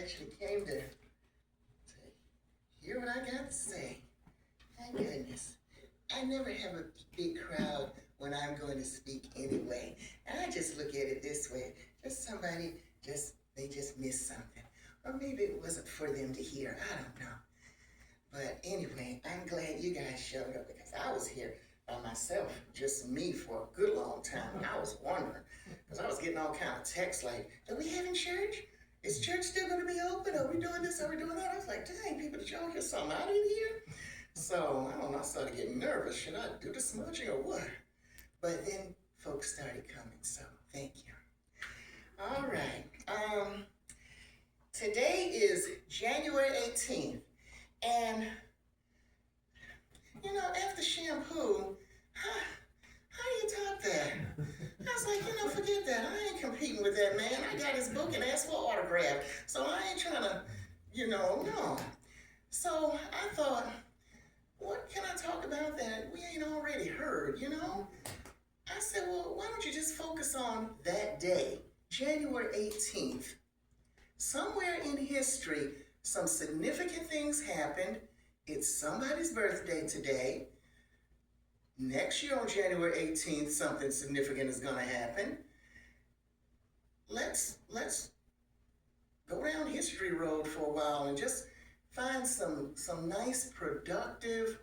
actually came to hear what I got to say. Thank goodness. I never have a big crowd when I'm going to speak anyway. And I just look at it this way. Just somebody, they just missed something. Or maybe it wasn't for them to hear. I don't know. But anyway, I'm glad you guys showed up because I was here by myself, just me, for a good long time. And I was wondering, because I was getting all kind of texts like, do we have in church? Is church still going to be open? Are we doing this? Are we doing that? I was like, dang, people, did y'all hear something I didn't hear? So, I don't know, I started getting nervous. Should I do the smudging or what? But then folks started coming, so thank you. All right. Today is January 18th. And, you know, after shampoo, how do you top that? I was like, you know, forget that. I ain't competing with that man. I got his book and asked for an autograph. So I ain't trying to, no. So I thought, what can I talk about that we ain't already heard, I said, well, why don't you just focus on that day, January 18th. Somewhere in history, some significant things happened. It's somebody's birthday today. Next year on January 18th, something significant is going to happen. Let's go down history road for a while and just find some nice, productive.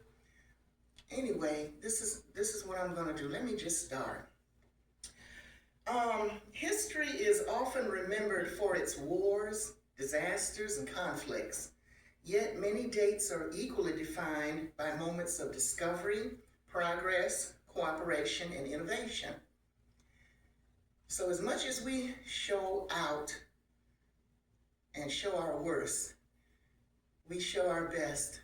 Anyway, this is what I'm going to do. Let me just start. History is often remembered for its wars, disasters, and conflicts. Yet many dates are equally defined by moments of discovery, progress, cooperation, and innovation. So as much as we show out and show our worst, we show our best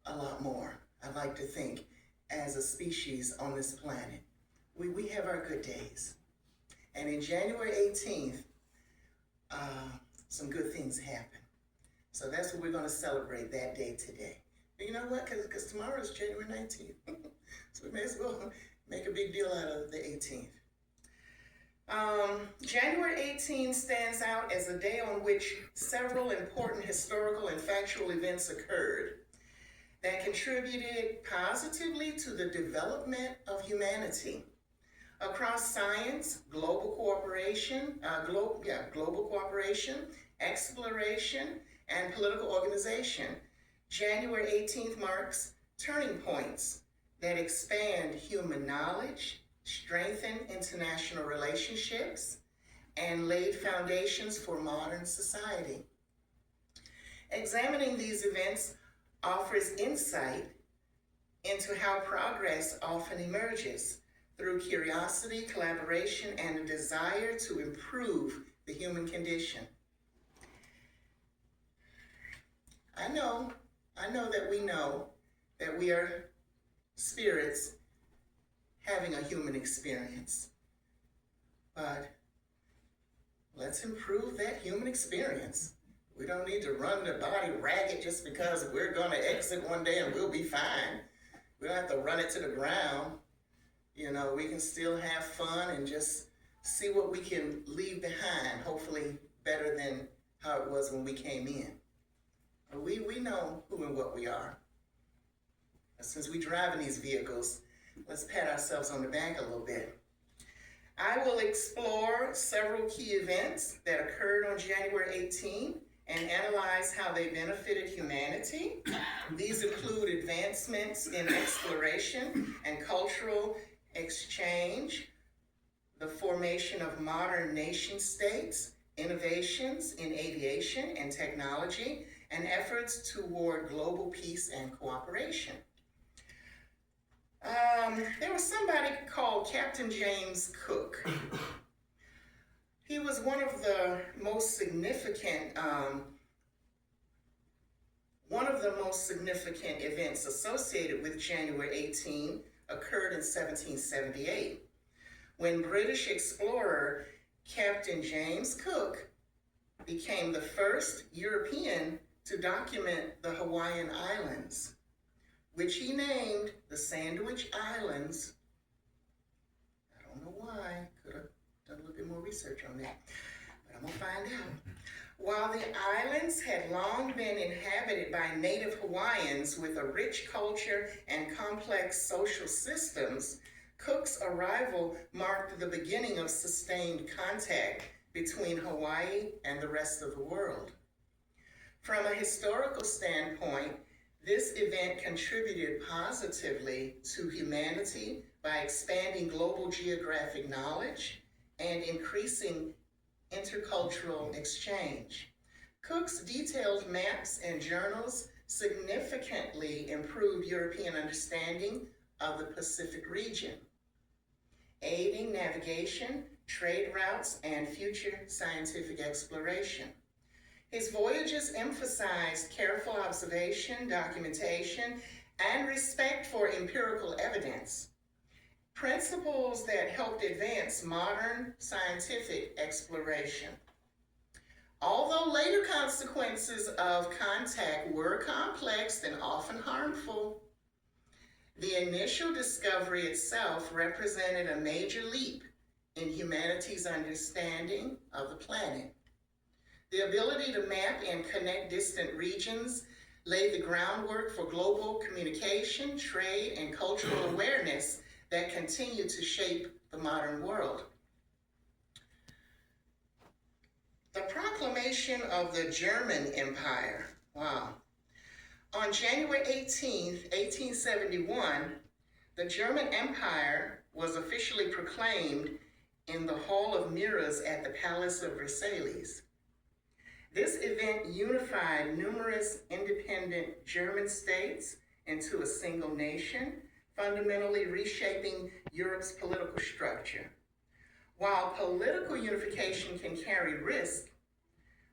a lot more, I like to think, as a species on this planet. We have our good days. And in January 18th, some good things happen. So that's what we're going to celebrate that day today. But you know what? Because tomorrow is January 19th. So we may as well make a big deal out of the 18th. January 18th stands out as a day on which several important historical and factual events occurred that contributed positively to the development of humanity. Across science, global cooperation, exploration, and political organization, January 18th marks turning points that expand human knowledge, strengthen international relationships, and laid foundations for modern society. Examining these events offers insight into how progress often emerges through curiosity, collaboration, and a desire to improve the human condition. I know that we are spirits having a human experience. But let's improve that human experience. We don't need to run the body ragged just because we're going to exit one day and we'll be fine. We don't have to run it to the ground. We can still have fun and just see what we can leave behind, hopefully better than how it was when we came in. We know who and what we are. Since we drive in these vehicles, let's pat ourselves on the back a little bit. I will explore several key events that occurred on January 18 and analyze how they benefited humanity. These include advancements in exploration and cultural exchange, the formation of modern nation states, innovations in aviation and technology, and efforts toward global peace and cooperation. There was somebody called Captain James Cook. He was one of the most significant events associated with January 18 occurred in 1778, when British explorer Captain James Cook became the first European to document the Hawaiian Islands, which he named the Sandwich Islands. I don't know why, could have done a little bit more research on that, but I'm gonna find out. While the islands had long been inhabited by native Hawaiians with a rich culture and complex social systems, Cook's arrival marked the beginning of sustained contact between Hawaii and the rest of the world. From a historical standpoint, this event contributed positively to humanity by expanding global geographic knowledge and increasing intercultural exchange. Cook's detailed maps and journals significantly improved European understanding of the Pacific region, aiding navigation, trade routes, and future scientific exploration. His voyages emphasized careful observation, documentation, and respect for empirical evidence, principles that helped advance modern scientific exploration. Although later consequences of contact were complex and often harmful, the initial discovery itself represented a major leap in humanity's understanding of the planet. The ability to map and connect distant regions laid the groundwork for global communication, trade, and cultural awareness that continue to shape the modern world. The proclamation of the German Empire. Wow. On January 18, 1871, the German Empire was officially proclaimed in the Hall of Mirrors at the Palace of Versailles. This event unified numerous independent German states into a single nation, fundamentally reshaping Europe's political structure. While political unification can carry risk,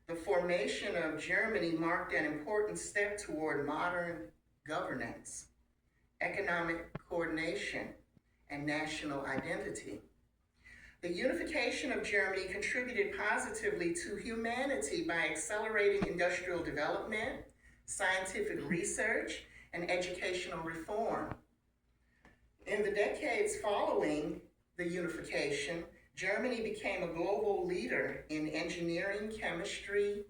the formation of Germany marked an important step toward modern governance, economic coordination, and national identity. The unification of Germany contributed positively to humanity by accelerating industrial development, scientific research, and educational reform. In the decades following the unification, Germany became a global leader in engineering, chemistry,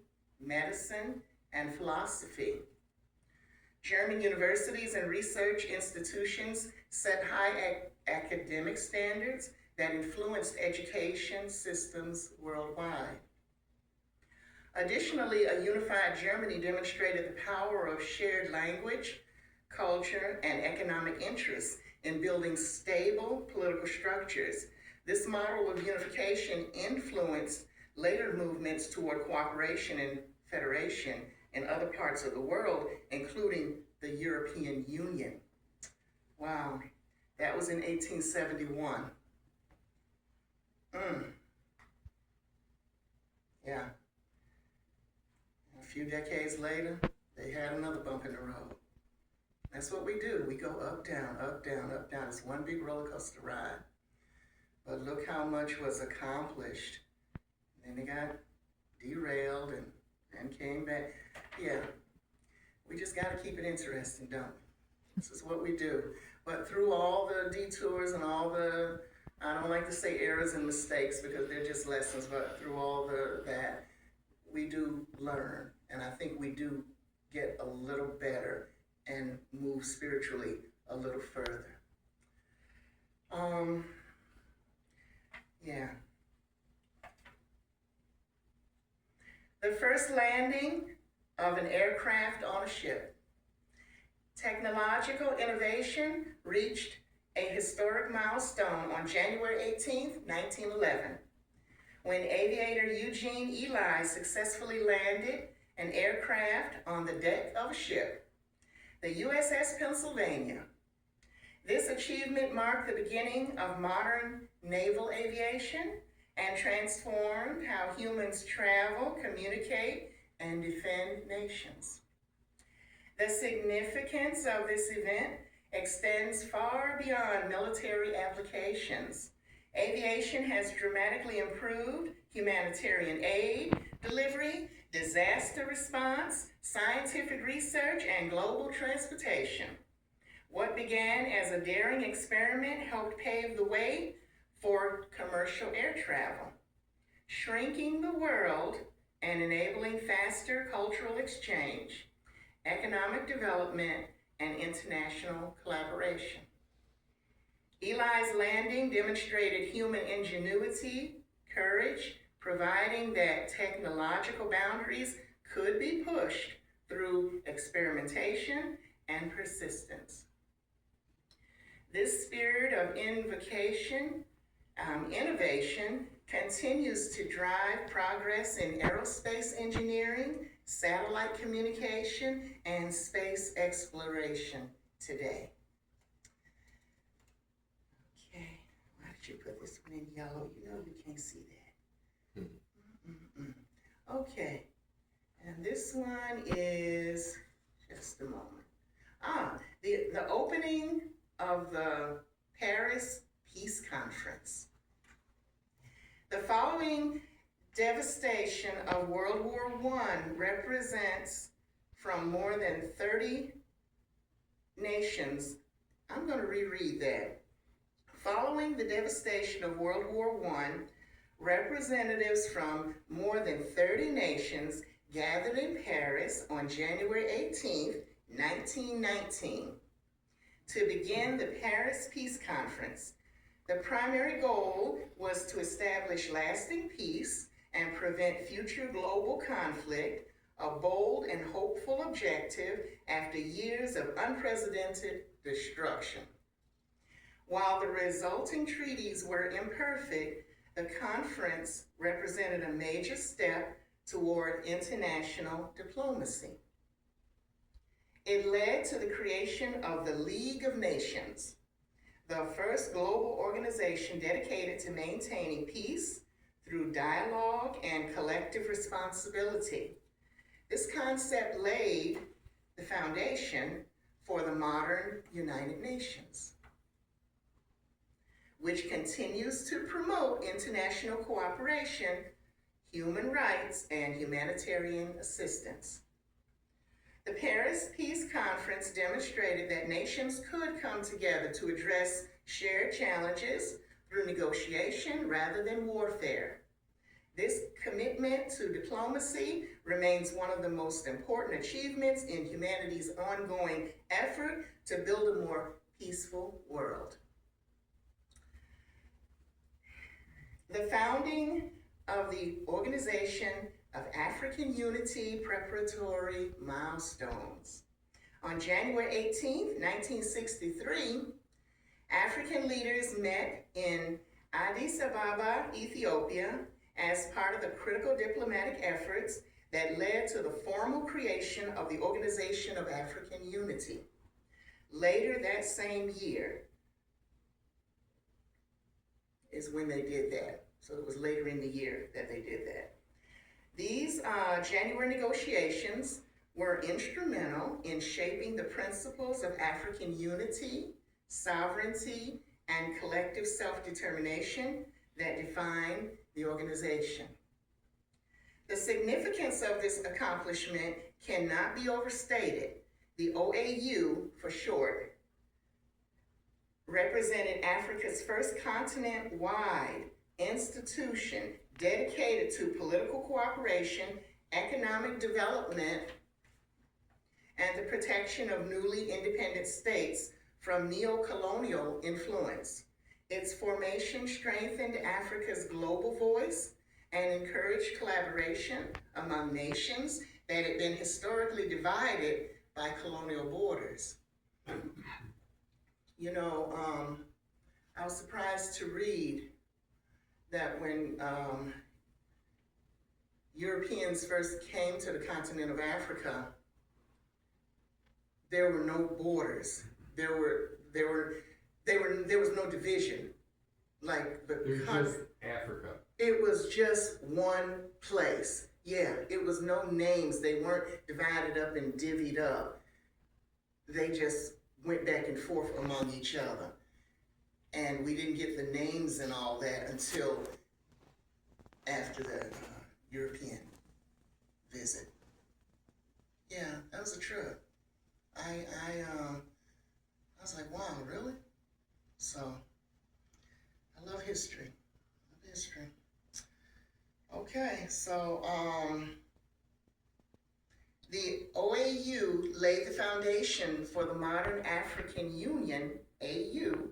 medicine, and philosophy. German universities and research institutions set high academic standards that influenced education systems worldwide. Additionally, a unified Germany demonstrated the power of shared language, culture, and economic interests in building stable political structures. This model of unification influenced later movements toward cooperation and federation in other parts of the world, including the European Union. Wow, that was in 1871. Yeah. A few decades later, they had another bump in the road. That's what we do. We go up, down, up, down, up, down. It's one big roller coaster ride. But look how much was accomplished. Then they got derailed and came back. Yeah, we just got to keep it interesting, don't we? This is what we do. But through all the detours and all the, I don't like to say errors and mistakes because they're just lessons, but through all that, we do learn. And I think we do get a little better and move spiritually a little further. Yeah. The first landing of an aircraft on a ship. Technological innovation reached a historic milestone on January 18, 1911, when aviator Eugene Ely successfully landed an aircraft on the deck of a ship, the USS Pennsylvania. This achievement marked the beginning of modern naval aviation and transformed how humans travel, communicate, and defend nations. The significance of this event extends far beyond military applications. Aviation has dramatically improved humanitarian aid, delivery, disaster response, scientific research, and global transportation. What began as a daring experiment helped pave the way for commercial air travel, shrinking the world and enabling faster cultural exchange, economic development, and international collaboration. Eli's landing demonstrated human ingenuity, courage, providing that technological boundaries could be pushed through experimentation and persistence. This spirit of innovation continues to drive progress in aerospace engineering, satellite communication, and space exploration today. Okay, why did you put this one in yellow? You know you can't see that. Okay, and this one is, just a moment. The opening of the Paris Peace Conference. The following devastation of World War I represents from more than 30 nations. I'm going to reread that. Following the devastation of World War I, representatives from more than 30 nations gathered in Paris on January 18, 1919, to begin the Paris Peace Conference. The primary goal was to establish lasting peace and prevent future global conflict, a bold and hopeful objective after years of unprecedented destruction. While the resulting treaties were imperfect, the conference represented a major step toward international diplomacy. It led to the creation of the League of Nations, the first global organization dedicated to maintaining peace through dialogue and collective responsibility. This concept laid the foundation for the modern United Nations, which continues to promote international cooperation, human rights, and humanitarian assistance. The Paris Peace Conference demonstrated that nations could come together to address shared challenges through negotiation rather than warfare. This commitment to diplomacy remains one of the most important achievements in humanity's ongoing effort to build a more peaceful world. The founding of the Organization of African Unity Preparatory Milestones. On January 18, 1963, African leaders met in Addis Ababa, Ethiopia, as part of the critical diplomatic efforts that led to the formal creation of the Organization of African Unity. Later that same year is when they did that. So it was later in the year that they did that. These January negotiations were instrumental in shaping the principles of African unity, sovereignty, and collective self-determination that define the organization. The significance of this accomplishment cannot be overstated. The OAU, for short, represented Africa's first continent-wide institution dedicated to political cooperation, economic development, and the protection of newly independent states from neo-colonial influence. Its formation strengthened Africa's global voice and encouraged collaboration among nations that had been historically divided by colonial borders. You know, I was surprised to read that when Europeans first came to the continent of Africa, there were no borders. There was no division. Like There's just Africa. It was just one place. Yeah, it was no names. They weren't divided up and divvied up. They just went back and forth among each other. And we didn't get the names and all that until after the European visit. Yeah, that was a trip. I was like, wow, really? So, I love history. Okay, so the OAU laid the foundation for the modern African Union, AU,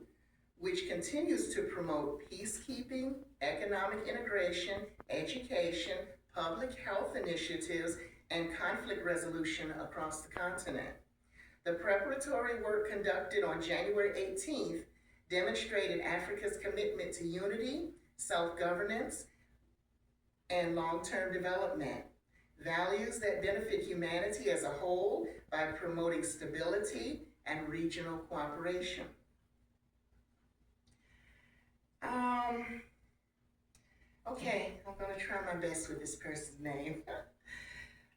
which continues to promote peacekeeping, economic integration, education, public health initiatives, and conflict resolution across the continent. The preparatory work conducted on January 18th demonstrated Africa's commitment to unity, self-governance, and long-term development, values that benefit humanity as a whole by promoting stability and regional cooperation. Okay, I'm going to try my best with this person's name.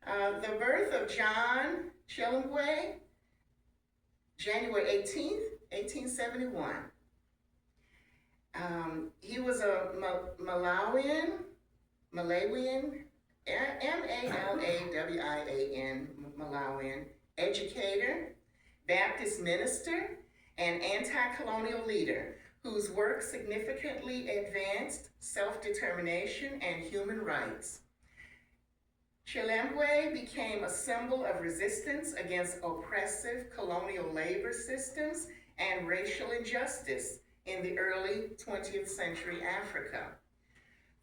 The birth of John Chilembwe, January 18th, 1871. He was a Malawian, M-A-L-A-W-I-A-N, Malawian, educator, Baptist minister, and anti-colonial leader whose work significantly advanced self-determination and human rights. Chilembwe became a symbol of resistance against oppressive colonial labor systems and racial injustice in the early 20th century Africa.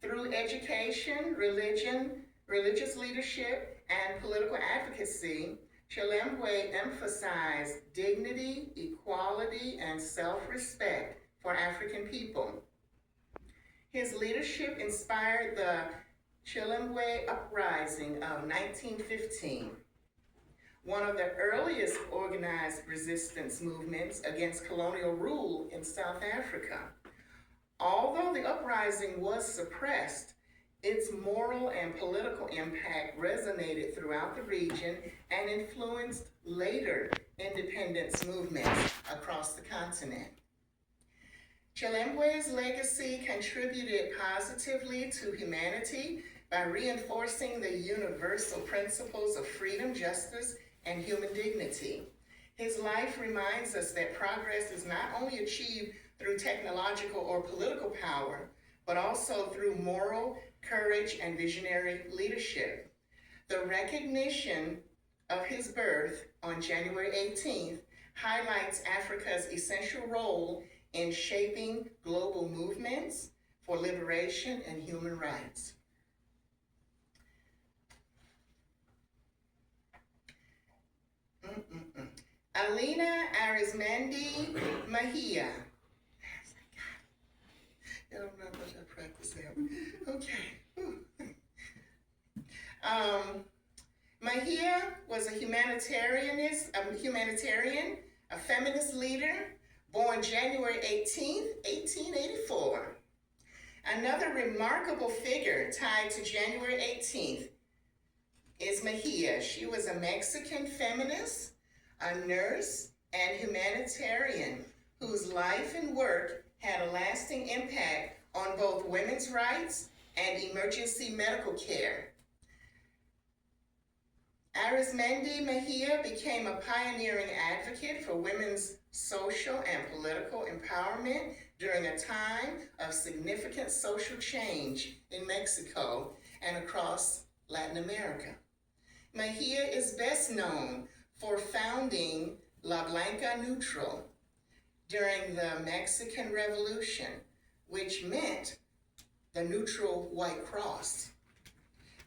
Through education, religion, religious leadership, and political advocacy, Chilembwe emphasized dignity, equality, and self-respect for African people. His leadership inspired the Chilembwe Uprising of 1915, one of the earliest organized resistance movements against colonial rule in South Africa. Although the uprising was suppressed, its moral and political impact resonated throughout the region and influenced later independence movements across the continent. Chilembwe's legacy contributed positively to humanity by reinforcing the universal principles of freedom, justice, and human dignity. His life reminds us that progress is not only achieved through technological or political power, but also through moral courage and visionary leadership. The recognition of his birth on January 18th highlights Africa's essential role in shaping global movements for liberation and human rights. Alina Arismendi Mejia. I don't know how much I practice that. Okay. Mejia was a humanitarian, a feminist leader, born January 18th, 1884. Another remarkable figure tied to January 18th is Mejia. She was a Mexican feminist, a nurse, and humanitarian whose life and work had a lasting impact on both women's rights and emergency medical care. Arismendi Mejia became a pioneering advocate for women's social and political empowerment during a time of significant social change in Mexico and across Latin America. Mejia is best known for founding La Blanca Neutral during the Mexican Revolution, which meant the neutral White Cross.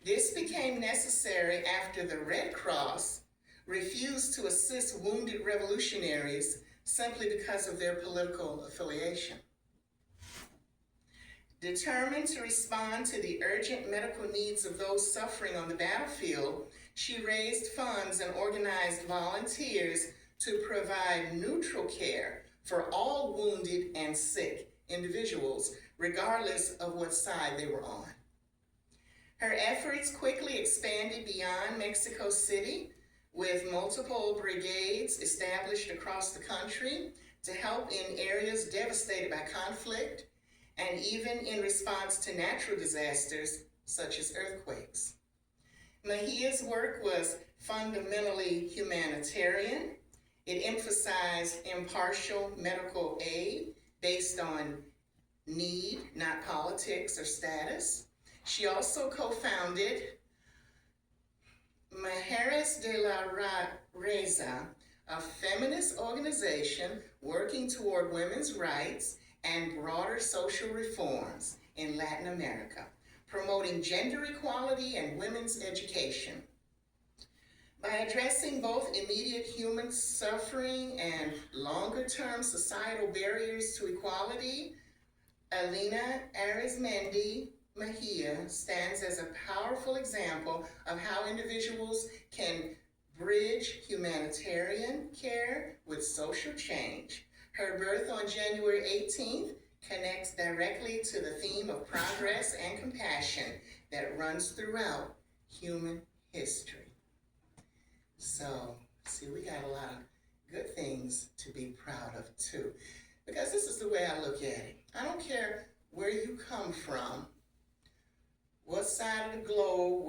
This became necessary after the Red Cross refused to assist wounded revolutionaries simply because of their political affiliation. Determined to respond to the urgent medical needs of those suffering on the battlefield, she raised funds and organized volunteers to provide neutral care for all wounded and sick individuals, regardless of what side they were on. Her efforts quickly expanded beyond Mexico City, with multiple brigades established across the country to help in areas devastated by conflict, and even in response to natural disasters such as earthquakes. Mejia's work was fundamentally humanitarian. It emphasized impartial medical aid based on need, not politics or status. She also co-founded Mujeres de la Reza, a feminist organization working toward women's rights and broader social reforms in Latin America, promoting gender equality and women's education. By addressing both immediate human suffering and longer-term societal barriers to equality, Elena Arizmendi Mejia stands as a powerful example of how individuals can bridge humanitarian care with social change. Her birth on January 18th connects directly to the theme of progress and compassion that runs throughout human history. So, see, we got a lot of good things to be proud of too. Because this is the way I look at it. I don't care where you come from, what side of the globe,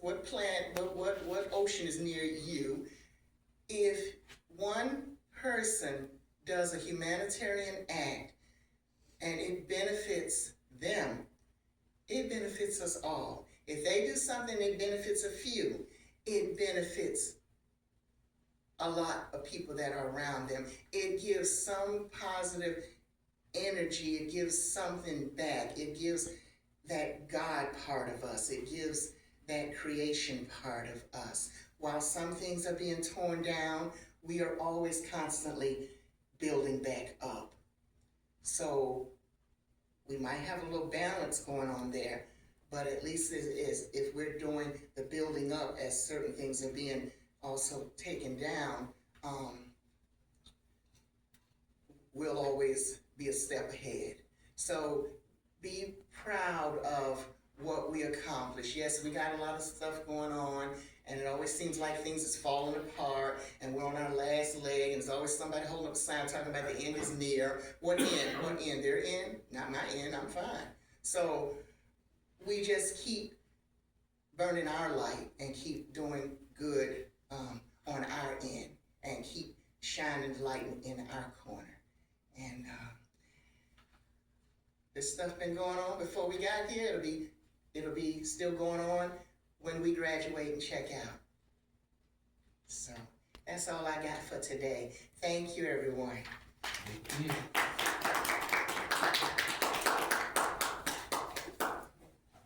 what planet, what ocean is near you. If one person does a humanitarian act and it benefits them, it benefits us all. If they do something that benefits a few, it benefits a lot of people that are around them. It gives some positive energy. It gives something back. It gives that God part of us. It gives that creation part of us. While some things are being torn down, we are always constantly building back up. So we might have a little balance going on there, but at least it is, if we're doing the building up as certain things are being also taken down, we'll always be a step ahead. So be proud of what we accomplished. Yes, we got a lot of stuff going on, and it always seems like things is falling apart, and we're on our last leg, and there's always somebody holding up a sign talking about the end is near. What end? What end? Their end? Not my end, I'm fine. So we just keep burning our light and keep doing good on our end, and keep shining light in our corner. And this stuff been going on before we got here. It'll be still going on when we graduate and check out. So that's all I got for today. Thank you, everyone. Thank you.